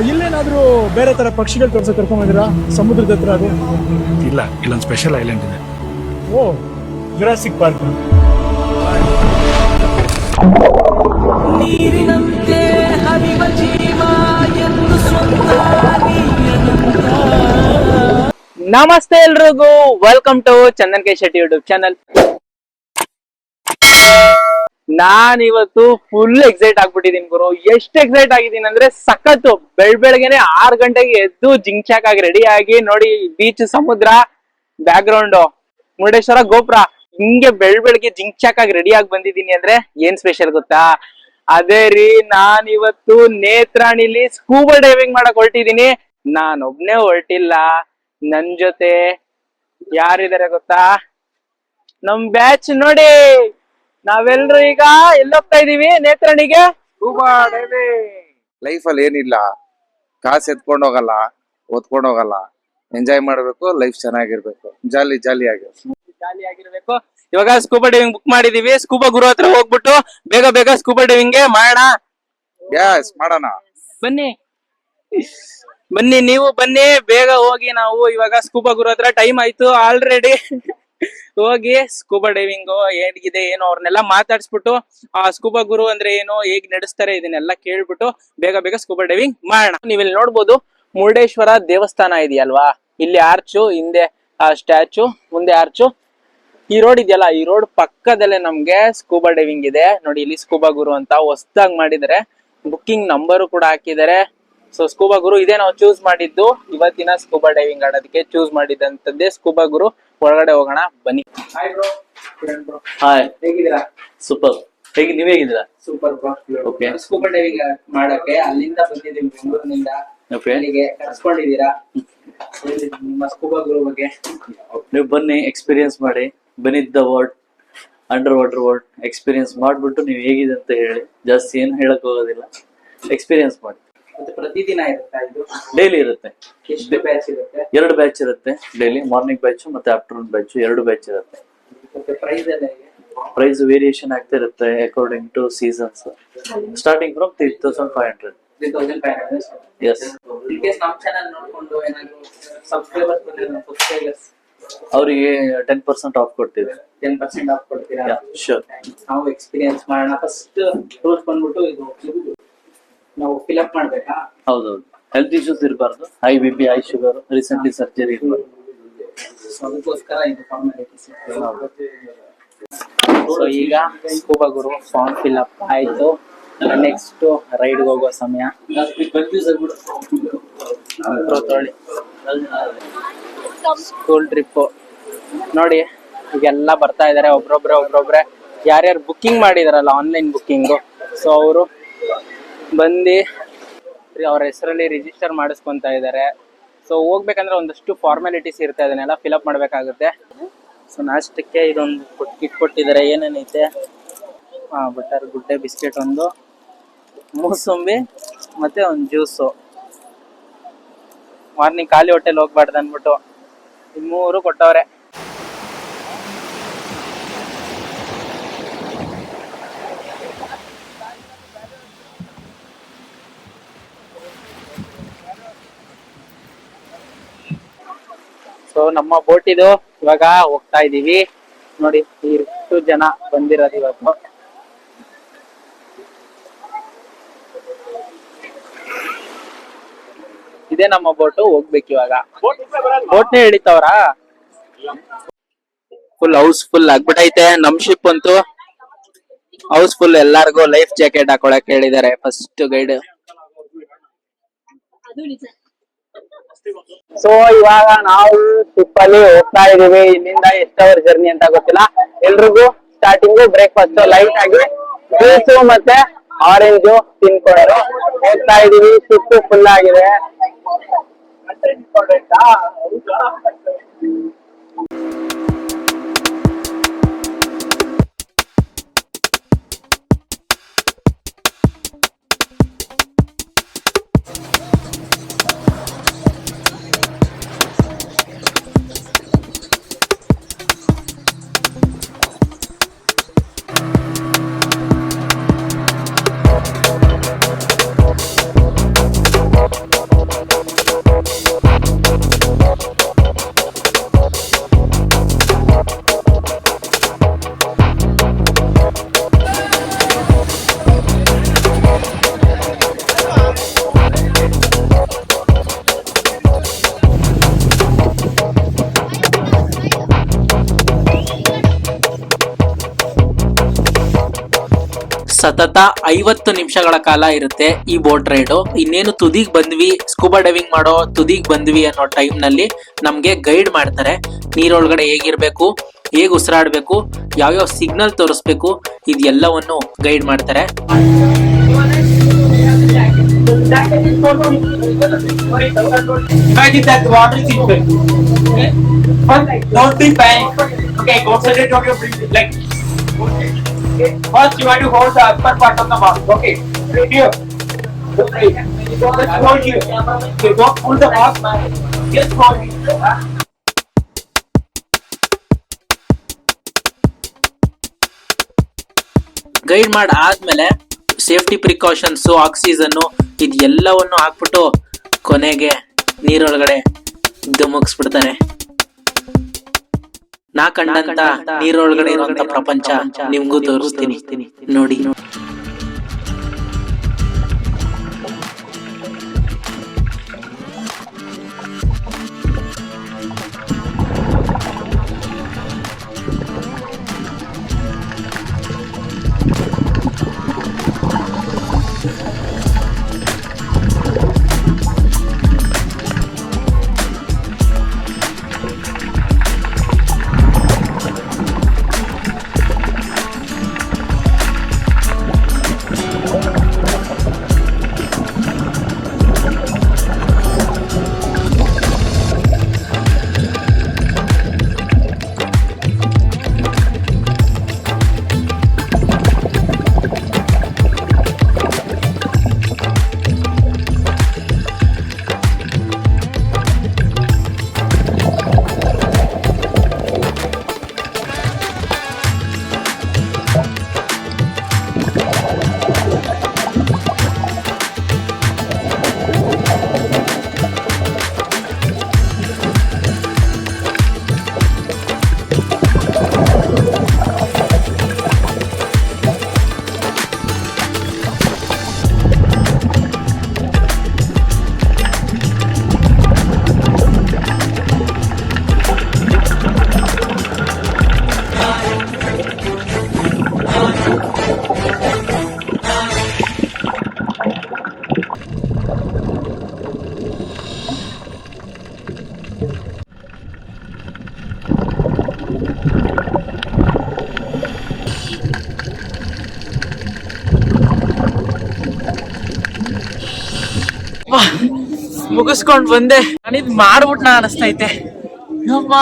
ಇಲ್ಲೇನಾದ್ರೂ ಬೇರೆ ತರ ಪಕ್ಷಿಗಳು ತೋರ್ಸೋ ಕರ್ಕೊಂಡ್ ಬಂದಿರಾ ಸಮುದ್ರದ ಹತ್ರ ಅದು? ಇಲ್ಲ, ಇಲ್ಲೊಂದು ಸ್ಪೆಷಲ್ ಐಲ್ಯಾಂಡ್ ಇದೆ. Oh, Jurassic Park. ನೀರಿನಂತೆ ಹರಿವ ಜೀವ ಎಂದು ನಮಸ್ತೆ ಎಲ್ರಿಗೂ, welcome to Chandan K Shetty YouTube channel. ನಾನ್ ಇವತ್ತು ಫುಲ್ ಎಕ್ಸೈಟ್ ಆಗ್ಬಿಟ್ಟಿದೀನಿ ಗುರು. ಎಷ್ಟು ಎಕ್ಸೈಟ್ ಆಗಿದ್ದೀನಿ ಅಂದ್ರೆ ಸಖತ್ತು. ಬೆಳಗ್ಗೆನೆ 6 ಗಂಟೆಗೆ ಎದ್ದು ಜಿಂಚಾಕ್ ಆಗಿ ರೆಡಿ ಆಗಿ ನೋಡಿ, ಬೀಚ್, ಸಮುದ್ರ, ಬ್ಯಾಕ್ ಗ್ರೌಂಡ್ ಮುರುಡೇಶ್ವರ ಗೋಪುರ, ಹಿಂಗೆ ಬೆಳಗ್ಗೆ ಜಿಂಚಾಕ್ ಆಗಿ ರೆಡಿ ಆಗಿ ಬಂದಿದ್ದೀನಿ ಅಂದ್ರೆ ಏನ್ ಸ್ಪೆಷಲ್ ಗೊತ್ತಾ? ಅದೇ ರೀ, ನಾನ್ ಇವತ್ತು ನೇತ್ರಾಣಿಲಿ ಸ್ಕೂಬಾ ಡೈವಿಂಗ್ ಮಾಡಕ್ ಹೊರಟಿದೀನಿ. ನಾನ್ ಒಬ್ನೇ ಹೊರಟಿಲ್ಲ, ನನ್ ಜೊತೆ ಯಾರಿದ್ದಾರೆ ಗೊತ್ತಾ? ನಮ್ ಬ್ಯಾಚ್ ನೋಡಿ. ನಾವೆಲ್ರು ಈಗ ಎಲ್ಲೋಗ್ತಾ ಇದೀವಿ? ನೇತ್ರಾಣಿಗೆ ಸ್ಕೂಬಾ ಡೈವಿಂಗ್. ಲೈಫ್ ಅಲ್ಲಿ ಏನಿಲ್ಲ, ಕಾಸು ಎತ್ಕೊಂಡ್ ಹೋಗಲ್ಲ, ಓದ್ಕೊಂಡ್ ಹೋಗಲ್ಲ, ಎಂಜಾಯ್ ಮಾಡ್ಬೇಕು, ಲೈಫ್ ಚೆನ್ನಾಗಿರ್ಬೇಕು, ಜಾಲಿ ಆಗಿರ್ಬೇಕು. ಇವಾಗ ಸ್ಕೂಬಾ ಡೈವಿಂಗ್ ಬುಕ್ ಮಾಡಿದೀವಿ. ಸ್ಕೂಬಾ ಗುರು ಹತ್ರ ಹೋಗ್ಬಿಟ್ಟು ಬೇಗ ಸ್ಕೂಬಾ ಡೈವಿಂಗ್ ಗೆ ಮಾಡೋಣ. ಗ್ಯಾಸ್ ಮಾಡೋಣ. ಬನ್ನಿ, ನೀವು ಬನ್ನಿ, ಬೇಗ ಹೋಗಿ. ನಾವು ಇವಾಗ ಸ್ಕೂಬಾ ಗುರು ಹತ್ರ ಟೈಮ್ ಆಯ್ತು ಆಲ್ರೆಡಿ. ಹೋಗಿ ಸ್ಕೂಬಾ ಡೈವಿಂಗ್ ಹೇಗಿದೆ ಏನು ಅವ್ರನ್ನೆಲ್ಲ ಮಾತಾಡ್ಸ್ಬಿಟ್ಟು, ಆ ಸ್ಕೂಬಾ ಗುರು ಅಂದ್ರೆ ಏನು, ಹೇಗ್ ನಡೆಸ್ತಾರೆ, ಇದನ್ನೆಲ್ಲ ಕೇಳ್ಬಿಟ್ಟು ಬೇಗ ಸ್ಕೂಬಾ ಡೈವಿಂಗ್ ಮಾಡೋಣ. ನೀವಿಲ್ಲಿ ನೋಡ್ಬೋದು, ಮುರುಡೇಶ್ವರ ದೇವಸ್ಥಾನ ಇದೆಯಲ್ವಾ, ಇಲ್ಲಿ ಆರ್ಚು, ಹಿಂದೆ ಆ ಸ್ಟ್ಯಾಚು, ಮುಂದೆ ಆರ್ಚು. ಈ ರೋಡ್ ಇದೆಯಲ್ಲ, ಈ ರೋಡ್ ಪಕ್ಕದಲ್ಲೇ ನಮ್ಗೆ ಸ್ಕೂಬಾ ಡೈವಿಂಗ್ ಇದೆ ನೋಡಿ. ಇಲ್ಲಿ ಸ್ಕೂಬಾ ಗುರು ಅಂತ ಹೊಸದಾಗಿ ಮಾಡಿದ್ದಾರೆ, ಬುಕ್ಕಿಂಗ್ ನಂಬರು ಕೂಡ ಹಾಕಿದ್ದಾರೆ. ಸೊ ಸ್ಕೂಬಾ ಗುರು ಇದೇ ನಾವು ಚೂಸ್ ಮಾಡಿದ್ದು ಇವತ್ತಿನ ಸ್ಕೂಬಾ ಡೈವಿಂಗ್ ಆಡೋದಕ್ಕೆ ಚೂಸ್ ಮಾಡಿದಂತದ್ದೇ ಸ್ಕೂಬಾ ಗುರು. ಒಳಗಡೆ ಹೋಗೋಣ ಬನ್ನಿ. ಹಾಯ್, ಹೇಗಿದ್ದೀರಾ? ಸೂಪರ್. ನೀವ್ ಹೇಗಿದ್ದೀರಾ? Super bro. Okay. Scuba diving ಮಾಡಕ್ಕೆ ಅಲ್ಲಿಂದ ಬಂದಿದ್ದೀವಿ, ಬೆಂಗಳೂರಿನಿಂದ. ಓಕೆ. ಅಲ್ಲಿಗೆ ಕರ್ಸ್ಕೊಂಡಿದ್ದೀರಾ. ನಿಮ್ಮ ಸ್ಕೂಬಾ ಗುರು ಬಗ್ಗೆ ನೀವು ಬನ್ನಿ, ಎಕ್ಸ್ಪೀರಿಯನ್ಸ್ ಮಾಡಿ. ಬನ್ನಿದ್ದ world, under water world experience ಮಾಡ್ಬಿಟ್ಟು ನೀವು ಹೇಗಿದೆ ಅಂತ ಹೇಳಿ. ಜಾಸ್ತಿ ಏನು ಹೇಳಕ್ ಹೋಗೋದಿಲ್ಲ, ಎಕ್ಸ್ಪೀರಿಯನ್ಸ್ ಮಾಡಿ. ಮತ್ತೆ ಪ್ರತಿದಿನ ಇರುತ್ತಾ ಇದು? ಡೈಲಿ ಇರುತ್ತೆ. ಎಷ್ಟು ಬ್ಯಾಚ್ ಇರುತ್ತೆ? 2 ಬ್ಯಾಚ್ ಇರುತ್ತೆ ಡೈಲಿ. ಮಾರ್ನಿಂಗ್ ಬ್ಯಾಚ್ ಮತ್ತೆ ಆಫ್ಟರ್ನೂನ್ ಬ್ಯಾಚ್, 2 ಬ್ಯಾಚ್ ಇರುತ್ತೆ. ಮತ್ತೆ ಪ್ರೈಸ್ ಎಲ್ಲ ಹೇಗೆ? ಪ್ರೈಸ್ ವೇರಿಯೇಷನ್ ಆಗ್ತಾ ಇರುತ್ತೆ according to seasons. Starting from 3500. 3500. Yes. In case ನಮ್ಮ ಚಾನಲ್ ನೋಡ್ಕೊಂಡು ಏನಾದ್ರು ಸಬ್ಸ್ಕ್ರೈಬರ್ಸ್ ಬಂದ್ರೆ ಅವರಿಗೆ 10% ಆಫ್ ಕೊಡ್ತೀವಿ. 10% ಆಫ್ ಕೊಡ್ತೀರಾ? ಶೋರ್. ನಾವು ಎಕ್ಸ್ಪೀರಿಯನ್ಸ್ ಮಾಡೋಣ. ಫಸ್ಟ್ ರೂಲ್ಸ್ ಬಂದ್ಬಿಟ್ಟು ಇದು ನಾವು ಫಿಲ್ ಅಪ್ ಮಾಡ್ಬೇಕಾ? ಹೌದೌದು. ಹೆಲ್ತ್ ಇಶ್ಯೂಸ್ ಇರಬಾರ್ದು, high BP, high sugar, recently surgery ಇರಬಾರ್ದು. ಸೊ ಅದಕ್ಕೋಸ್ಕರ ಇದು ಫಾರ್ಮಾಲಿಟೀಸ್. ಸೊ ಈಗ ಸ್ಕೂಬಾ ಗುರು ಫಾರ್ಮ್ ಫಿಲ್ ಅಪ್ ಆಯ್ತು. ನೆಕ್ಸ್ಟ್ ರೈಡ್ ಹೋಗೋ ಸಮಯ. ಸ್ಕೂಲ್ ಟ್ರಿಪ್ ನೋಡಿ, ಈಗೆಲ್ಲ ಬರ್ತಾ ಇದಾರೆ ಒಬ್ರೊಬ್ರೆ. ಯಾರ್ಯಾರು ಬುಕ್ಕಿಂಗ್ ಮಾಡಿದಾರಲ್ಲ, ಆನ್ಲೈನ್ ಬುಕ್ಕಿಂಗು, ಸೊ ಅವರು ಬಂದು ಅವ್ರ ಹೆಸರಲ್ಲಿ ರಿಜಿಸ್ಟರ್ ಮಾಡಿಸ್ಕೊಂತ ಇದ್ದಾರೆ. ಸೊ ಹೋಗ್ಬೇಕಂದ್ರೆ ಒಂದಷ್ಟು ಫಾರ್ಮಾಲಿಟೀಸ್ ಇರುತ್ತೆ, ಅದನ್ನೆಲ್ಲ ಫಿಲಪ್ ಮಾಡ್ಬೇಕಾಗುತ್ತೆ. ಸೊ ನಾಷ್ಟಕ್ಕೆ ಇದೊಂದು ಕಿಟ್ ಕೊಟ್ಟಿದ್ದಾರೆ. ಏನೇನೈತೆ? ಬಟರ್, ಗುಡ್ಡೆ, ಬಿಸ್ಕೆಟ್, ಒಂದು ಮೂಸಂಬಿ ಮತ್ತೆ ಒಂದು ಜ್ಯೂಸು. ಮಾರ್ನಿಂಗ್ ಖಾಲಿ ಹೊಟ್ಟೆಲಿ ಹೋಗ್ಬಾರ್ದು ಅಂದ್ಬಿಟ್ಟು 3 ಕೊಟ್ಟವ್ರೆ. ಸೊ ನಮ್ಮ ಬೋಟ್ ಇದು, ಇವಾಗ ಹೋಗ್ತಾ ಇದೀವಿ ನೋಡಿ. ಇಷ್ಟು ಜನ ಬಂದಿರೋದು ಇವತ್ತು. ಇದೇ ನಮ್ಮ ಬೋಟು, ಹೋಗ್ಬೇಕು ಇವಾಗ. ಬೋಟ್ನೇ ಹಿಡಿತವ್ರ. ಫುಲ್ ಹೌಸ್ಫುಲ್ ಆಗ್ಬಿಟ್ಟೈತೆ ನಮ್ ಶಿಪ್ ಅಂತೂ. ಹೌಸ್ಫುಲ್. ಎಲ್ಲಾರ್ಗು ಲೈಫ್ ಜಾಕೆಟ್ ಹಾಕೊಳಕ್ ಹೇಳಿದ್ದಾರೆ ಫಸ್ಟ್ ಗೈಡ್. ಸೊ ಇವಾಗ ನಾವು ಶಿಪ್ ಅಲ್ಲಿ ಹೋಗ್ತಾ ಇದೀವಿ. ಇಲ್ಲಿಂದ ಎಷ್ಟು ಅವರ್ ಜರ್ನಿ ಅಂತ ಗೊತ್ತಿಲ್ಲ. ಎಲ್ರಿಗೂ ಸ್ಟಾರ್ಟಿಂಗು ಬ್ರೇಕ್ಫಾಸ್ಟ್ ಲೈಟ್ ಆಗಿ ಜ್ಯೂಸು ಮತ್ತೆ ಆರೆಂಜು ತಿನ್ಕೊಂಡು ಹೋಗ್ತಾ ಇದೀವಿ. ಶಿಪ್ ಫುಲ್ ಆಗಿದೆ. ಸತತ 50 ನಿಮಿಷಗಳ ಕಾಲ ಇರುತ್ತೆ ಈ ಬೋಟ್ ರೈಡು. ಇನ್ನೇನು ತುದಿಗ್ ಬಂದ್ವಿ, ಸ್ಕೂಬಾ ಡೈವಿಂಗ್ ಮಾಡೋ ತುದಿಗ್ ಬಂದ್ವಿ ಅನ್ನೋ ಟೈಮ್ ನಲ್ಲಿ ನಮ್ಗೆ ಗೈಡ್ ಮಾಡ್ತಾರೆ. ನೀರೊಳಗಡೆ ಹೇಗಿರ್ಬೇಕು, ಹೇಗ್ ಉಸಿರಾಡ್ಬೇಕು, ಯಾವ್ಯಾವ ಸಿಗ್ನಲ್ ತೋರಿಸ್ಬೇಕು, ಇದೆಲ್ಲವನ್ನು ಗೈಡ್ ಮಾಡ್ತಾರೆ. Imagine that the water is in. Okay? But don't be panic. Okay, concentrate on your breathing. Like, okay. First, you have to hold the upper part of the mask. Okay, right here. Okay. Just hold here. Okay, don't pull the mask. Just hold here. Guide ಮಾಡಿ ಆದ್ಮೇಲೆ safety precautions, oxygen ಇದೆಲ್ಲವನ್ನು ಹಾಕ್ಬಿಟ್ಟು ಕೊನೆಗೆ ನೀರೊಳಗಡೆ ಧುಮುಕ್ಸ್ಬಿಡ್ತಾರೆ. ನಾ ಕಂಡಂತ ನೀರೊಳಗಡೆ ಇರುವಂತ ಪ್ರಪಂಚ ನಿಮ್ಗೂ ತೋರಿಸ್ತೀನಿ, ನೋಡಿ. ಮುಗಿಸ್ಕೊಂಡ್ ಬಂದೆ. ನಾನಿದ್ ಮಾಡ್ಬಿಟ್ನ ಅನಿಸ್ತೈತೆ. ಯಮ್ಮ,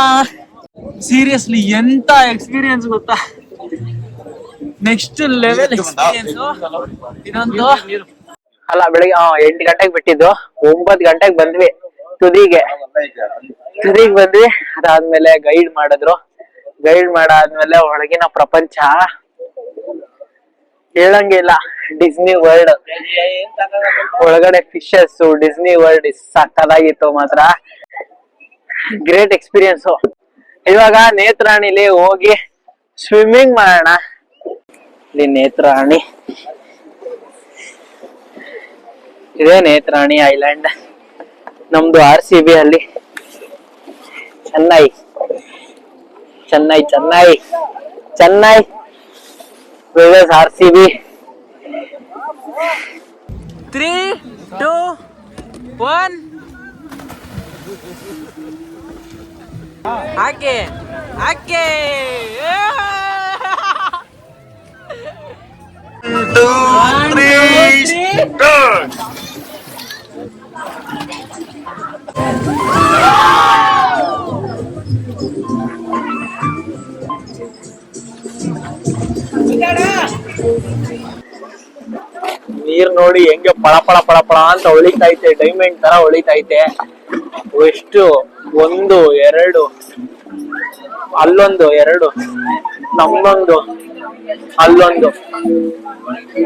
ಸೀರಿಯಸ್ಲಿ ಎಂತ ಎಕ್ಸ್ಪೀರಿಯನ್ಸ್ ಗೊತ್ತಾ, ನೆಕ್ಸ್ಟ್ ಲೆವೆಲ್ ಎಕ್ಸ್ಪೀರಿಯನ್ಸ್. ಇದೊಂದು ಅಲ್ಲ, ಬೆಳಿಗ್ಗೆ 8 ಗಂಟೆಗೆ ಬಿಟ್ಟಿದ್ದು, 9 ಗಂಟೆಗೆ ಬಂದ್ವಿ ತುದಿಗೆ ಬಂದ್ವಿ. ಅದಾದ್ಮೇಲೆ ಗೈಡ್ ಮಾಡಿದ್ರು. ಗೈಡ್ ಮಾಡಾದ್ಮೇಲೆ ಒಳಗಿನ ಪ್ರಪಂಚ ಹೇಳಂಗಿಲ್ಲ. ಡಿಸ್ನಿ ವರ್ಲ್ಡ್ ಒಳಗಡೆ ಫಿಶಸ್, ಡಿಸ್ನಿ ವರ್ಲ್ಡ್ ಸಕ್ಕದಾಗಿತ್ತು ಮಾತ್ರ. Great experience. ಇವಾಗ ನೇತ್ರಾಣಿಲಿ ಹೋಗಿ ಸ್ವಿಮ್ಮಿಂಗ್ ಮಾಡೋಣ. ಇಲ್ಲಿ ನೇತ್ರಾಣಿ ಇದೆ, ನೇತ್ರಾಣಿ ಐಲ್ಯಾಂಡ್. ನಮ್ದು RCB ಅಲ್ಲಿ ಚೆನ್ನೈ ಚೆನ್ನೈ ಚೆನ್ನೈ ಚೆನ್ನೈ RCB. 3, 2, 1 ಹಾಗೆ ಹಾಗೆ. 2, 3 start. ನೀರ್ ನೋಡಿ ಹೆಂಗೆ ಪಳ ಪಳ ಪಳ ಪಳ ಅಂತ ಹೊಳಿತೈತೆ, ಡೈಮಂಡ್ ತರ ಹೊಳಿತೈತೆ. ಎಷ್ಟು 1, 2, ಅಲ್ಲೊಂದು 2, ನಮ್ಮೊಂದು, ಅಲ್ಲೊಂದು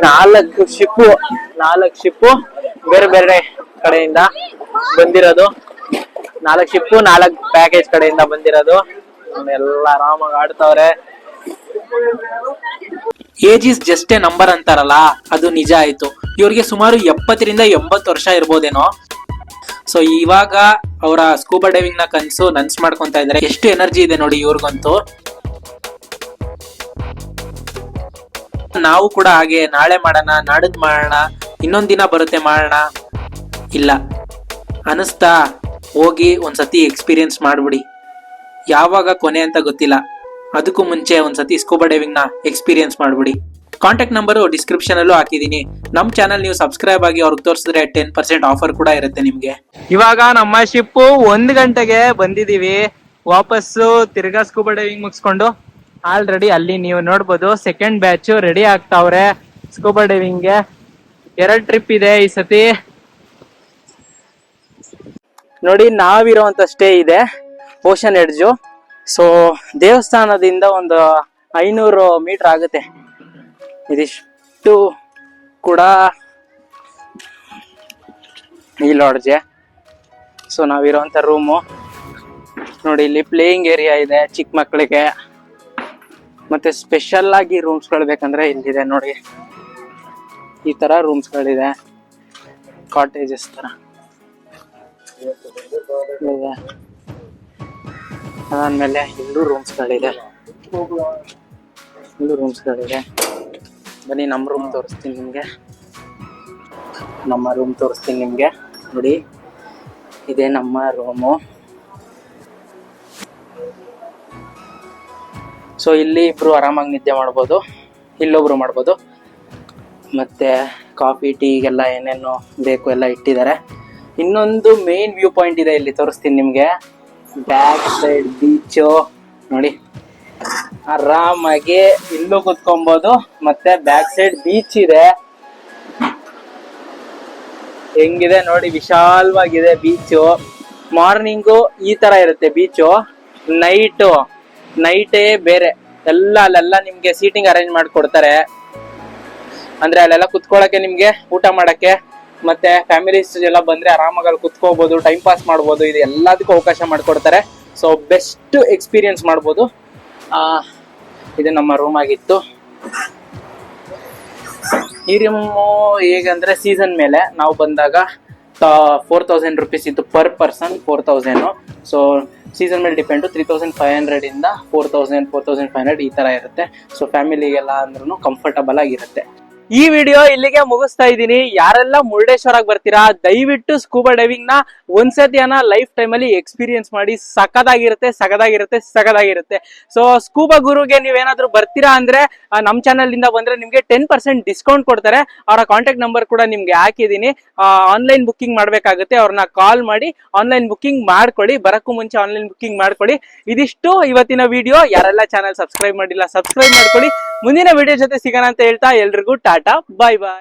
4 ಶಿಪ್ಪು ಬೇರೆ ಬೇರೆ ಕಡೆಯಿಂದ ಬಂದಿರೋದು. 4 ಶಿಪ್ಪು 4 ಪ್ಯಾಕೇಜ್ ಕಡೆಯಿಂದ ಬಂದಿರೋದು. ಎಲ್ಲ ಆರಾಮಾಗಿ ಆಡ್ತಾವ್ರೆ. Age is just a number ಅಂತಾರಲ್ಲ, ಅದು ನಿಜ ಆಯ್ತು. ಇವ್ರಿಗೆ ಸುಮಾರು 70 ರಿಂದ 80 ವರ್ಷ ಇರ್ಬೋದೇನೋ. ಸೊ ಇವಾಗ ಅವರ ಸ್ಕೂಬಾ ಡೈವಿಂಗ್ ನ ಕನ್ಸು ನನ್ಸ್ ಮಾಡ್ಕೊಂತ ಇದಾರೆ. ಎಷ್ಟು ಎನರ್ಜಿ ಇದೆ ನೋಡಿ ಇವ್ರಿಗಂತೂ. ನಾವು ಕೂಡ ಹಾಗೆ ನಾಳೆ ಮಾಡೋಣ, ನಾಡದ್ ಮಾಡೋಣ, ಇನ್ನೊಂದ್ ದಿನ ಬರುತ್ತೆ ಮಾಡೋಣ ಇಲ್ಲ ಅನಿಸ್ತಾ ಹೋಗಿ ಒಂದ್ಸತಿ ಎಕ್ಸ್ಪೀರಿಯನ್ಸ್ ಮಾಡ್ಬಿಡಿ. ಯಾವಾಗ ಕೊನೆ ಅಂತ ಗೊತ್ತಿಲ್ಲ, ಅದಕ್ಕೂ ಮುಂಚೆ ಒಂದ್ಸತಿ ಸ್ಕೂಬಾ ಡೈವಿಂಗ್ ನ ಎಕ್ಸ್ಪೀರಿಯನ್ಸ್ ಮಾಡ್ಬಿಡಿ. ಕಾಂಟ್ಯಾಕ್ಟ್ ನಂಬರ್ ಡಿಸ್ಕ್ರಿಪ್ಷನ್ ಅಲ್ಲೂ ಹಾಕಿದೀನಿ. ನಮ್ ಚಾನಲ್ ನೀವು ಸಬ್ಸ್ಕ್ರೈಬ್ ಆಗಿ ಅವ್ರಿಗೆ ತೋರಿಸಿದ್ರೆ 10% ಆಫರ್ ಕೂಡ ಇರುತ್ತೆ ನಿಮ್ಗೆ. ಇವಾಗ ನಮ್ಮ ಶಿಪ್ 1 ಗಂಟೆಗೆ ಬಂದಿದೀವಿ. ವಾಪಸ್ಸು ತಿರ್ಗಾ ಸ್ಕೂಬಾ ಡೈವಿಂಗ್ ಮುಗಿಸ್ಕೊಂಡು ಆಲ್ರೆಡಿ ಅಲ್ಲಿ ನೀವು ನೋಡ್ಬೋದು ಸೆಕೆಂಡ್ ಬ್ಯಾಚ್ ರೆಡಿ ಆಗ್ತಾವ್ರೆ ಸ್ಕೂಬಾ ಡೈವಿಂಗ್ಗೆ. 2 ಟ್ರಿಪ್ ಇದೆ ಈ ಸತಿ. ನೋಡಿ ನಾವಿರೋಂತ ಸ್ಟೇ ಇದೆ ಓಷನ್ ಎಡ್ಜು. ಸೊ ದೇವಸ್ಥಾನದಿಂದ ಒಂದು 500 ಮೀಟರ್ ಆಗುತ್ತೆ. ಇದಿಷ್ಟು ಕೂಡ ಈ ಲಾಡ್ಜೆ. ಸೊ ನಾವಿರೋಂಥ ರೂಮು ನೋಡಿ, ಇಲ್ಲಿ ಪ್ಲೇಯಿಂಗ್ ಏರಿಯಾ ಇದೆ ಚಿಕ್ಕ ಮಕ್ಕಳಿಗೆ. ಮತ್ತೆ ಸ್ಪೆಷಲ್ ಆಗಿ ರೂಮ್ಸ್ಗಳು ಬೇಕಂದ್ರೆ ಇಲ್ಲಿದೆ ನೋಡಿ, ಈ ತರ ರೂಮ್ಸ್ಗಳಿದೆ, ಕಾಟೇಜಸ್ ತರ ಇದೆ. ಅದಾದ್ಮೇಲೆ ಇಲ್ಲೂ ರೂಮ್ಸ್ಗಳಿದೆ. ಬನ್ನಿ ನಮ್ಮ ರೂಮ್ ತೋರಿಸ್ತೀನಿ ನಿಮ್ಗೆ. ನೋಡಿ ಇದೇ ನಮ್ಮ ರೂಮು. ಸೊ ಇಲ್ಲಿ ಇಬ್ರು ಆರಾಮಾಗಿ ನಿದ್ದೆ ಮಾಡ್ಬೋದು, ಇಲ್ಲೊಬ್ರು ಮಾಡ್ಬೋದು. ಮತ್ತೆ ಕಾಫಿ ಟೀಗೆಲ್ಲ ಏನೇನು ಬೇಕು ಎಲ್ಲ ಇಟ್ಟಿದ್ದಾರೆ. ಇನ್ನೊಂದು ಮೇನ್ ವ್ಯೂ ಪಾಯಿಂಟ್ ಇದೆ, ಇಲ್ಲಿ ತೋರಿಸ್ತೀನಿ ನಿಮ್ಗೆ. ಬ್ಯಾಕ್ ಸೈಡ್ ಬೀಚು ನೋಡಿ, ಆರಾಮಾಗಿ ಇಲ್ಲೂ ಕುತ್ಕೊಬಹುದು. ಮತ್ತೆ ಬ್ಯಾಕ್ ಸೈಡ್ ಬೀಚ್ ಇದೆ, ಹೆಂಗಿದೆ ನೋಡಿ, ವಿಶಾಲವಾಗಿದೆ ಬೀಚು. ಮಾರ್ನಿಂಗು ಈ ತರ ಇರುತ್ತೆ ಬೀಚು, ನೈಟೇ ಬೇರೆ. ಅಲ್ಲೆಲ್ಲ ನಿಮ್ಗೆ ಸೀಟಿಂಗ್ ಅರೇಂಜ್ ಮಾಡ್ಕೊಡ್ತಾರೆ. ಅಂದ್ರೆ ಅಲ್ಲೆಲ್ಲ ಕುತ್ಕೊಳಕ್ಕೆ, ನಿಮ್ಗೆ ಊಟ ಮಾಡಕ್ಕೆ, ಮತ್ತೆ ಫ್ಯಾಮಿಲೀಸ್ ಎಲ್ಲ ಬಂದ್ರೆ ಆರಾಮಾಗಿ ಅಲ್ಲಿ ಕುತ್ಕೋಬಹುದು, ಟೈಮ್ ಪಾಸ್ ಮಾಡ್ಬೋದು. ಇದು ಎಲ್ಲದಕ್ಕೂ ಅವಕಾಶ ಮಾಡ್ಕೊಡ್ತಾರೆ. ಸೊ ಬೆಸ್ಟ್ ಎಕ್ಸ್ಪೀರಿಯನ್ಸ್ ಮಾಡ್ಬೋದು. ಇದು ನಮ್ಮ ರೂಮ್ ಆಗಿತ್ತು. ಈ ರೂಮು ಹೇಗಂದ್ರೆ ಸೀಸನ್ ಮೇಲೆ ನಾವು ಬಂದಾಗ 4000 ರುಪೀಸ್ ಇತ್ತು ಪರ್ ಪರ್ಸನ್, 4000. ಸೊ ಸೀಸನ್ ಮೇಲೆ ಡಿಪೆಂಡು, 3500 ಇಂದ 4000, 4500 ಈ ತರ ಇರುತ್ತೆ. ಸೊ ಫ್ಯಾಮಿಲಿಗೆಲ್ಲ ಅಂದ್ರೂ ಕಂಫರ್ಟಬಲ್ ಆಗಿರುತ್ತೆ. ಈ ವಿಡಿಯೋ ಇಲ್ಲಿಗೆ ಮುಗಿಸ್ತಾ ಇದ್ದೀನಿ. ಯಾರೆಲ್ಲ ಮುರುಡೇಶ್ವರಾಗಿ ಬರ್ತೀರಾ ದಯವಿಟ್ಟು ಸ್ಕೂಬಾ ಡೈವಿಂಗ್ ನ ಒಂದ್ಸತಿಯನ್ನ ಲೈಫ್ ಟೈಮ್ ಅಲ್ಲಿ ಎಕ್ಸ್ಪೀರಿಯನ್ಸ್ ಮಾಡಿ. ಸಖದಾಗಿರುತ್ತೆ. ಸೊ ಸ್ಕೂಬಾ ಗುರುಗೆ ನೀವೇನಾದ್ರೂ ಬರ್ತೀರಾ ಅಂದ್ರೆ ನಮ್ ಚಾನಲ್ ಇಂದ ಬಂದ್ರೆ ನಿಮ್ಗೆ 10% ಡಿಸ್ಕೌಂಟ್ ಕೊಡ್ತಾರೆ. ಅವರ ಕಾಂಟ್ಯಾಕ್ಟ್ ನಂಬರ್ ಕೂಡ ನಿಮ್ಗೆ ಹಾಕಿದೀನಿ. ಆನ್ಲೈನ್ ಬುಕ್ಕಿಂಗ್ ಮಾಡ್ಬೇಕಾಗುತ್ತೆ, ಅವ್ರನ್ನ ಕಾಲ್ ಮಾಡಿ ಆನ್ಲೈನ್ ಬುಕ್ಕಿಂಗ್ ಮಾಡ್ಕೊಳ್ಳಿ. ಬರಕ್ಕೂ ಮುಂಚೆ ಆನ್ಲೈನ್ ಬುಕ್ಕಿಂಗ್ ಮಾಡ್ಕೊಳ್ಳಿ. ಇದಿಷ್ಟು ಇವತ್ತಿನ ವಿಡಿಯೋ. ಯಾರೆಲ್ಲ ಚಾನಲ್ ಸಬ್ಸ್ಕ್ರೈಬ್ ಮಾಡಿಲ್ಲ ಸಬ್ಸ್ಕ್ರೈಬ್ ಮಾಡ್ಕೊಳ್ಳಿ. ಮುಂದಿನ ವಿಡಿಯೋ ಜೊತೆ ಸಿಗೋಣ ಅಂತ ಹೇಳ್ತಾ ಎಲ್ರಿಗೂ ಟಾಟಾ, ಬಾಯ್ ಬಾಯ್.